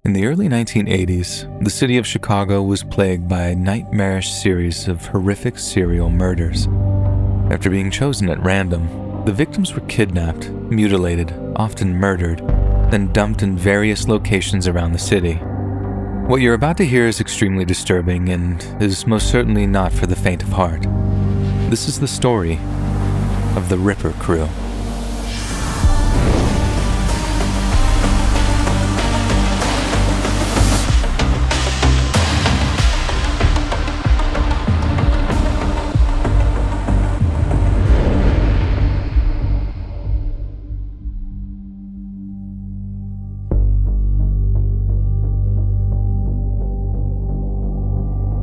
In the early 1980s, the city of Chicago was plagued by a nightmarish series of horrific serial murders. After being chosen at random, the victims were kidnapped, mutilated, often murdered, then dumped in various locations around the city. What you're about to hear is extremely disturbing and is most certainly not for the faint of heart. This is the story of the Ripper Crew.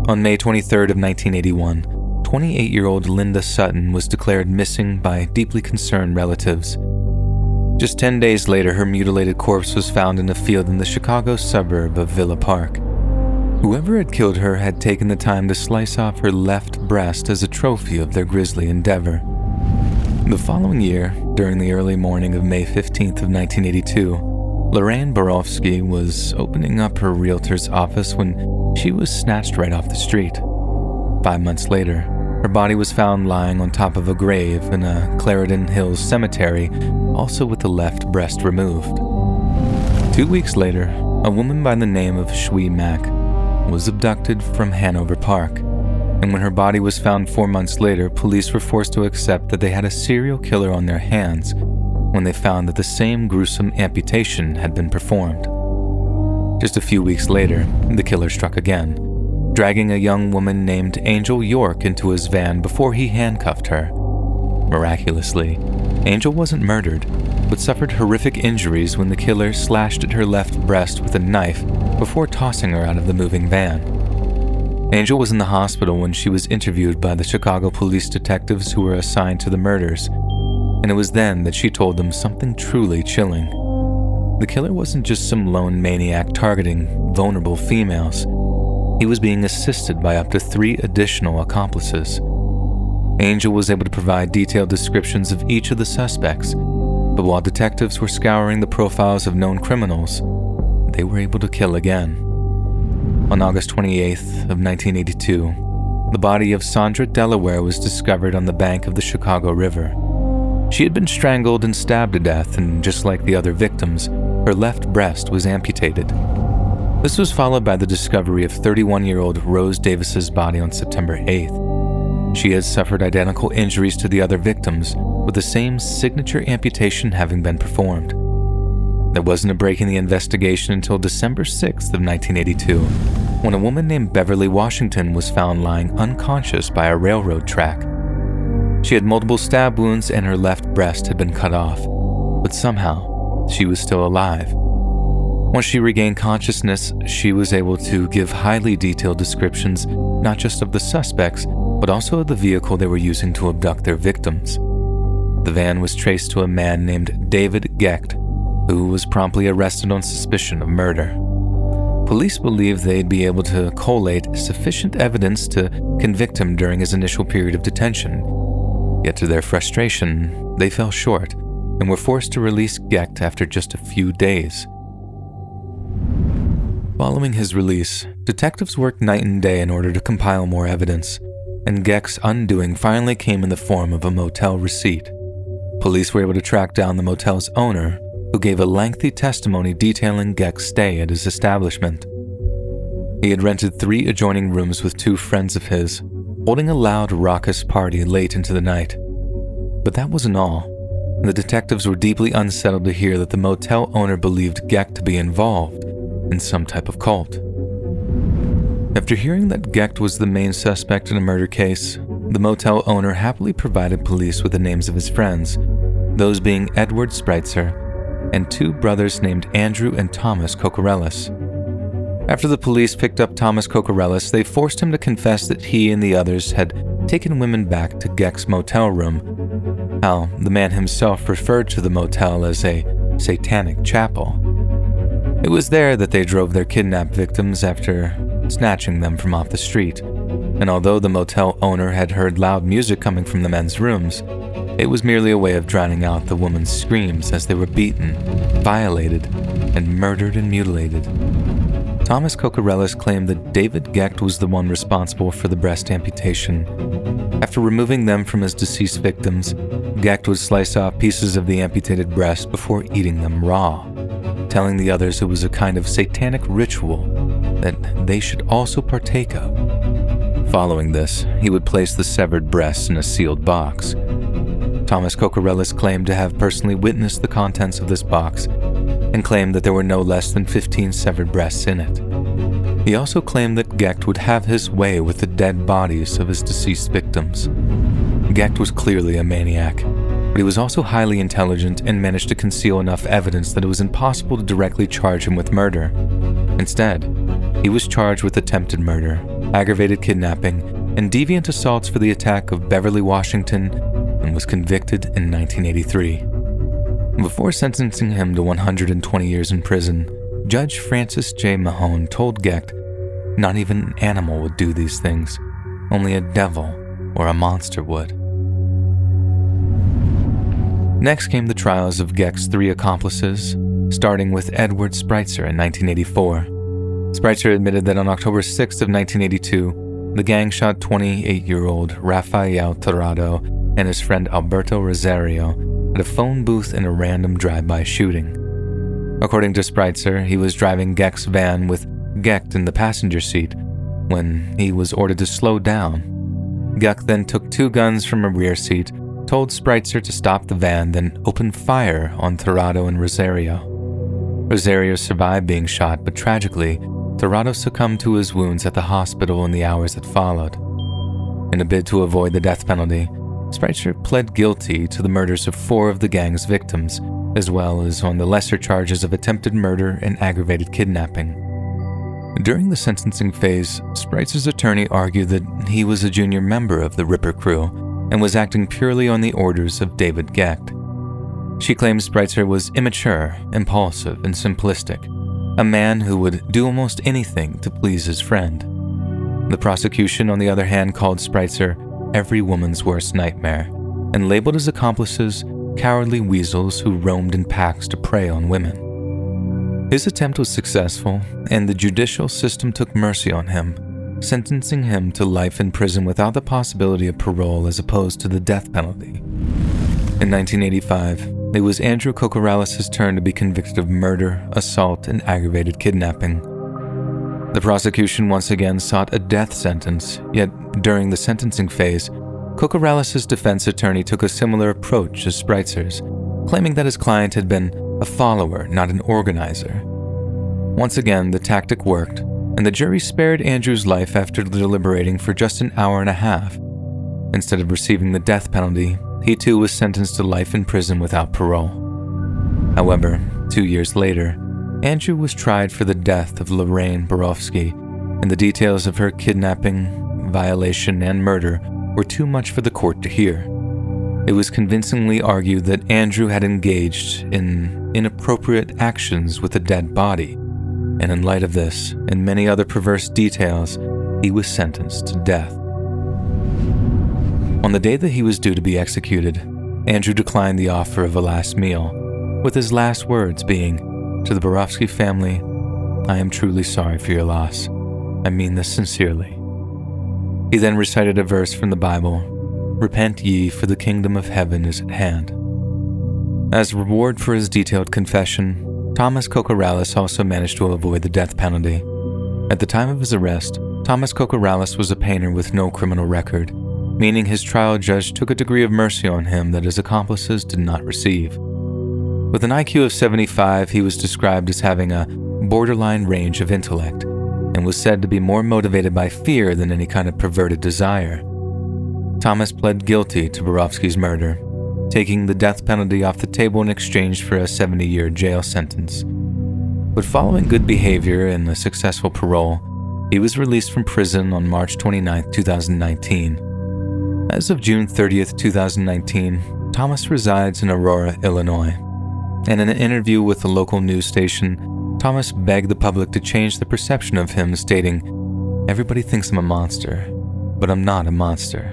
On May 23rd of 1981, 28-year-old Linda Sutton was declared missing by deeply concerned relatives. Just 10 days later, her mutilated corpse was found in a field in the Chicago suburb of Villa Park. Whoever had killed her had taken the time to slice off her left breast as a trophy of their grisly endeavor. The following year, during the early morning of May 15th of 1982, Lorraine Borofsky was opening up her realtor's office when she was snatched right off the street. 5 months later, her body was found lying on top of a grave in a Clarendon Hills cemetery, also with the left breast removed. 2 weeks later, a woman by the name of Shui Mack was abducted from Hanover Park, and when her body was found 4 months later, police were forced to accept that they had a serial killer on their hands when they found that the same gruesome amputation had been performed. Just a few weeks later, the killer struck again, dragging a young woman named Angel York into his van before he handcuffed her. Miraculously, Angel wasn't murdered, but suffered horrific injuries when the killer slashed at her left breast with a knife before tossing her out of the moving van. Angel was in the hospital when she was interviewed by the Chicago police detectives who were assigned to the murders, and it was then that she told them something truly chilling. The killer wasn't just some lone maniac targeting vulnerable females. He was being assisted by up to 3 additional accomplices. Angel was able to provide detailed descriptions of each of the suspects, but while detectives were scouring the profiles of known criminals, they were able to kill again. On August 28th of 1982, the body of Sandra Delaware was discovered on the bank of the Chicago River. She had been strangled and stabbed to death, and just like the other victims, her left breast was amputated. This was followed by the discovery of 31-year-old Rose Davis's body on September 8th. She had suffered identical injuries to the other victims, with the same signature amputation having been performed. There wasn't a break in the investigation until December 6th of 1982, when a woman named Beverly Washington was found lying unconscious by a railroad track. She had multiple stab wounds and her left breast had been cut off, but somehow she was still alive. Once she regained consciousness, she was able to give highly detailed descriptions not just of the suspects, but also of the vehicle they were using to abduct their victims. The van was traced to a man named David Gecht, who was promptly arrested on suspicion of murder. Police believed they'd be able to collate sufficient evidence to convict him during his initial period of detention. Yet to their frustration, they fell short and were forced to release Gecht after just a few days. Following his release, detectives worked night and day in order to compile more evidence, and Gecht's undoing finally came in the form of a motel receipt. Police were able to track down the motel's owner, who gave a lengthy testimony detailing Gecht's stay at his establishment. He had rented 3 adjoining rooms with 2 friends of his, holding a loud, raucous party late into the night. But that wasn't all. The detectives were deeply unsettled to hear that the motel owner believed Gecht to be involved in some type of cult. After hearing that Gecht was the main suspect in a murder case, the motel owner happily provided police with the names of his friends, those being Edward Spreitzer and 2 brothers named Andrew and Thomas Cocorellis. After the police picked up Thomas Cocorellis, they forced him to confess that he and the others had taken women back to Gecht's motel room, how the man himself referred to the motel as a satanic chapel. It was there that they drove their kidnapped victims after snatching them from off the street, and although the motel owner had heard loud music coming from the men's rooms, it was merely a way of drowning out the women's screams as they were beaten, violated, and murdered and mutilated. Thomas Kokorellis claimed that David Gecht was the one responsible for the breast amputation. After removing them from his deceased victims, Gecht would slice off pieces of the amputated breast before eating them raw, telling the others it was a kind of satanic ritual that they should also partake of. Following this, he would place the severed breasts in a sealed box. Thomas Kokorellis claimed to have personally witnessed the contents of this box and claimed that there were no less than 15 severed breasts in it. He also claimed that Gecht would have his way with the dead bodies of his deceased victims. Gecht was clearly a maniac, but he was also highly intelligent and managed to conceal enough evidence that it was impossible to directly charge him with murder. Instead, he was charged with attempted murder, aggravated kidnapping, and deviant assaults for the attack of Beverly, Washington, and was convicted in 1983. Before sentencing him to 120 years in prison, Judge Francis J. Mahone told Gecht not even an animal would do these things, only a devil or a monster would. Next came the trials of Gecht's 3 accomplices, starting with Edward Spreitzer in 1984. Spreitzer admitted that on October 6th of 1982, the gang shot 28-year-old Rafael Tirado and his friend Alberto Rosario at a phone booth in a random drive-by shooting. According to Spreitzer, he was driving Gecht's van with Gecht in the passenger seat when he was ordered to slow down. Gecht then took 2 guns from a rear seat, told Spreitzer to stop the van, then opened fire on Tirado and Rosario. Rosario survived being shot, but tragically, Tirado succumbed to his wounds at the hospital in the hours that followed. In a bid to avoid the death penalty, Spreitzer pled guilty to the murders of 4 of the gang's victims, as well as on the lesser charges of attempted murder and aggravated kidnapping. During the sentencing phase, Spreitzer's attorney argued that he was a junior member of the Ripper crew and was acting purely on the orders of David Gecht. She claimed Spreitzer was immature, impulsive, and simplistic, a man who would do almost anything to please his friend. The prosecution, on the other hand, called Spreitzer every woman's worst nightmare and labeled his accomplices cowardly weasels who roamed in packs to prey on women. His attempt was successful, and the judicial system took mercy on him, sentencing him to life in prison without the possibility of parole as opposed to the death penalty. In 1985, it was Andrew Kokorellis' turn to be convicted of murder, assault, and aggravated kidnapping. The prosecution once again sought a death sentence, yet during the sentencing phase, Kokorellis' defense attorney took a similar approach as Spreitzer's, claiming that his client had been a follower, not an organizer. Once again, the tactic worked, and the jury spared Andrew's life after deliberating for just an hour and a half. Instead of receiving the death penalty, he too was sentenced to life in prison without parole. However, 2 years later, Andrew was tried for the death of Lorraine Borofsky, and the details of her kidnapping, violation, and murder were too much for the court to hear. It was convincingly argued that Andrew had engaged in inappropriate actions with a dead body, and in light of this and many other perverse details, he was sentenced to death. On the day that he was due to be executed, Andrew declined the offer of a last meal, with his last words being, "To the Borofsky family, I am truly sorry for your loss. I mean this sincerely." He then recited a verse from the Bible, "Repent ye, for the kingdom of heaven is at hand." As a reward for his detailed confession, Thomas Kokorellis also managed to avoid the death penalty. At the time of his arrest, Thomas Kokorellis was a painter with no criminal record, meaning his trial judge took a degree of mercy on him that his accomplices did not receive. With an IQ of 75, he was described as having a borderline range of intellect, and was said to be more motivated by fear than any kind of perverted desire. Thomas pled guilty to Borofsky's murder, taking the death penalty off the table in exchange for a 70-year jail sentence. But following good behavior and a successful parole, he was released from prison on March 29, 2019. As of June 30th, 2019, Thomas resides in Aurora, Illinois. And in an interview with a local news station, Thomas begged the public to change the perception of him, stating, "Everybody thinks I'm a monster, but I'm not a monster."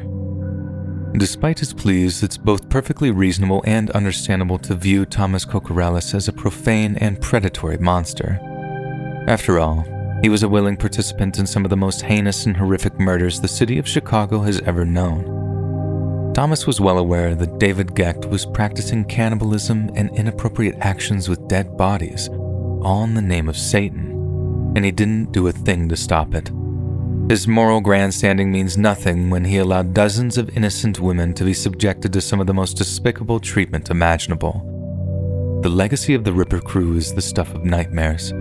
Despite his pleas, it's both perfectly reasonable and understandable to view Thomas Kokorellis as a profane and predatory monster. After all, He was a willing participant in some of the most heinous and horrific murders the city of Chicago has ever known. Thomas was well aware that David Gecht was practicing cannibalism and inappropriate actions with dead bodies, all in the name of Satan, and he didn't do a thing to stop it. His moral grandstanding means nothing when he allowed dozens of innocent women to be subjected to some of the most despicable treatment imaginable. The legacy of the Ripper crew is the stuff of nightmares,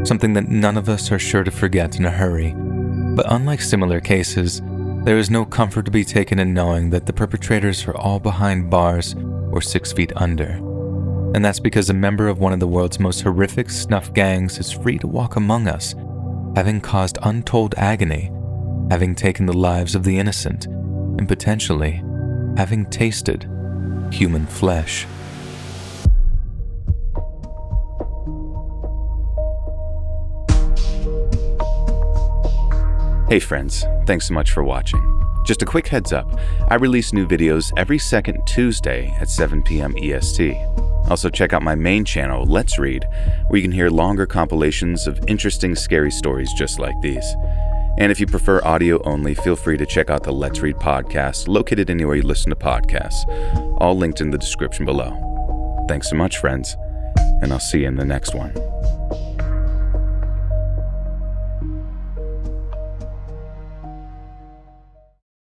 something that none of us are sure to forget in a hurry. But unlike similar cases, there is no comfort to be taken in knowing that the perpetrators are all behind bars or 6 feet under. And that's because a member of one of the world's most horrific snuff gangs is free to walk among us, having caused untold agony, having taken the lives of the innocent, and potentially having tasted human flesh. Hey friends, thanks so much for watching. Just a quick heads up, I release new videos every second Tuesday at 7 p.m. EST. Also check out my main channel, Let's Read, where you can hear longer compilations of interesting, scary stories just like these. And if you prefer audio only, feel free to check out the Let's Read podcast, located anywhere you listen to podcasts, all linked in the description below. Thanks so much, friends, and I'll see you in the next one.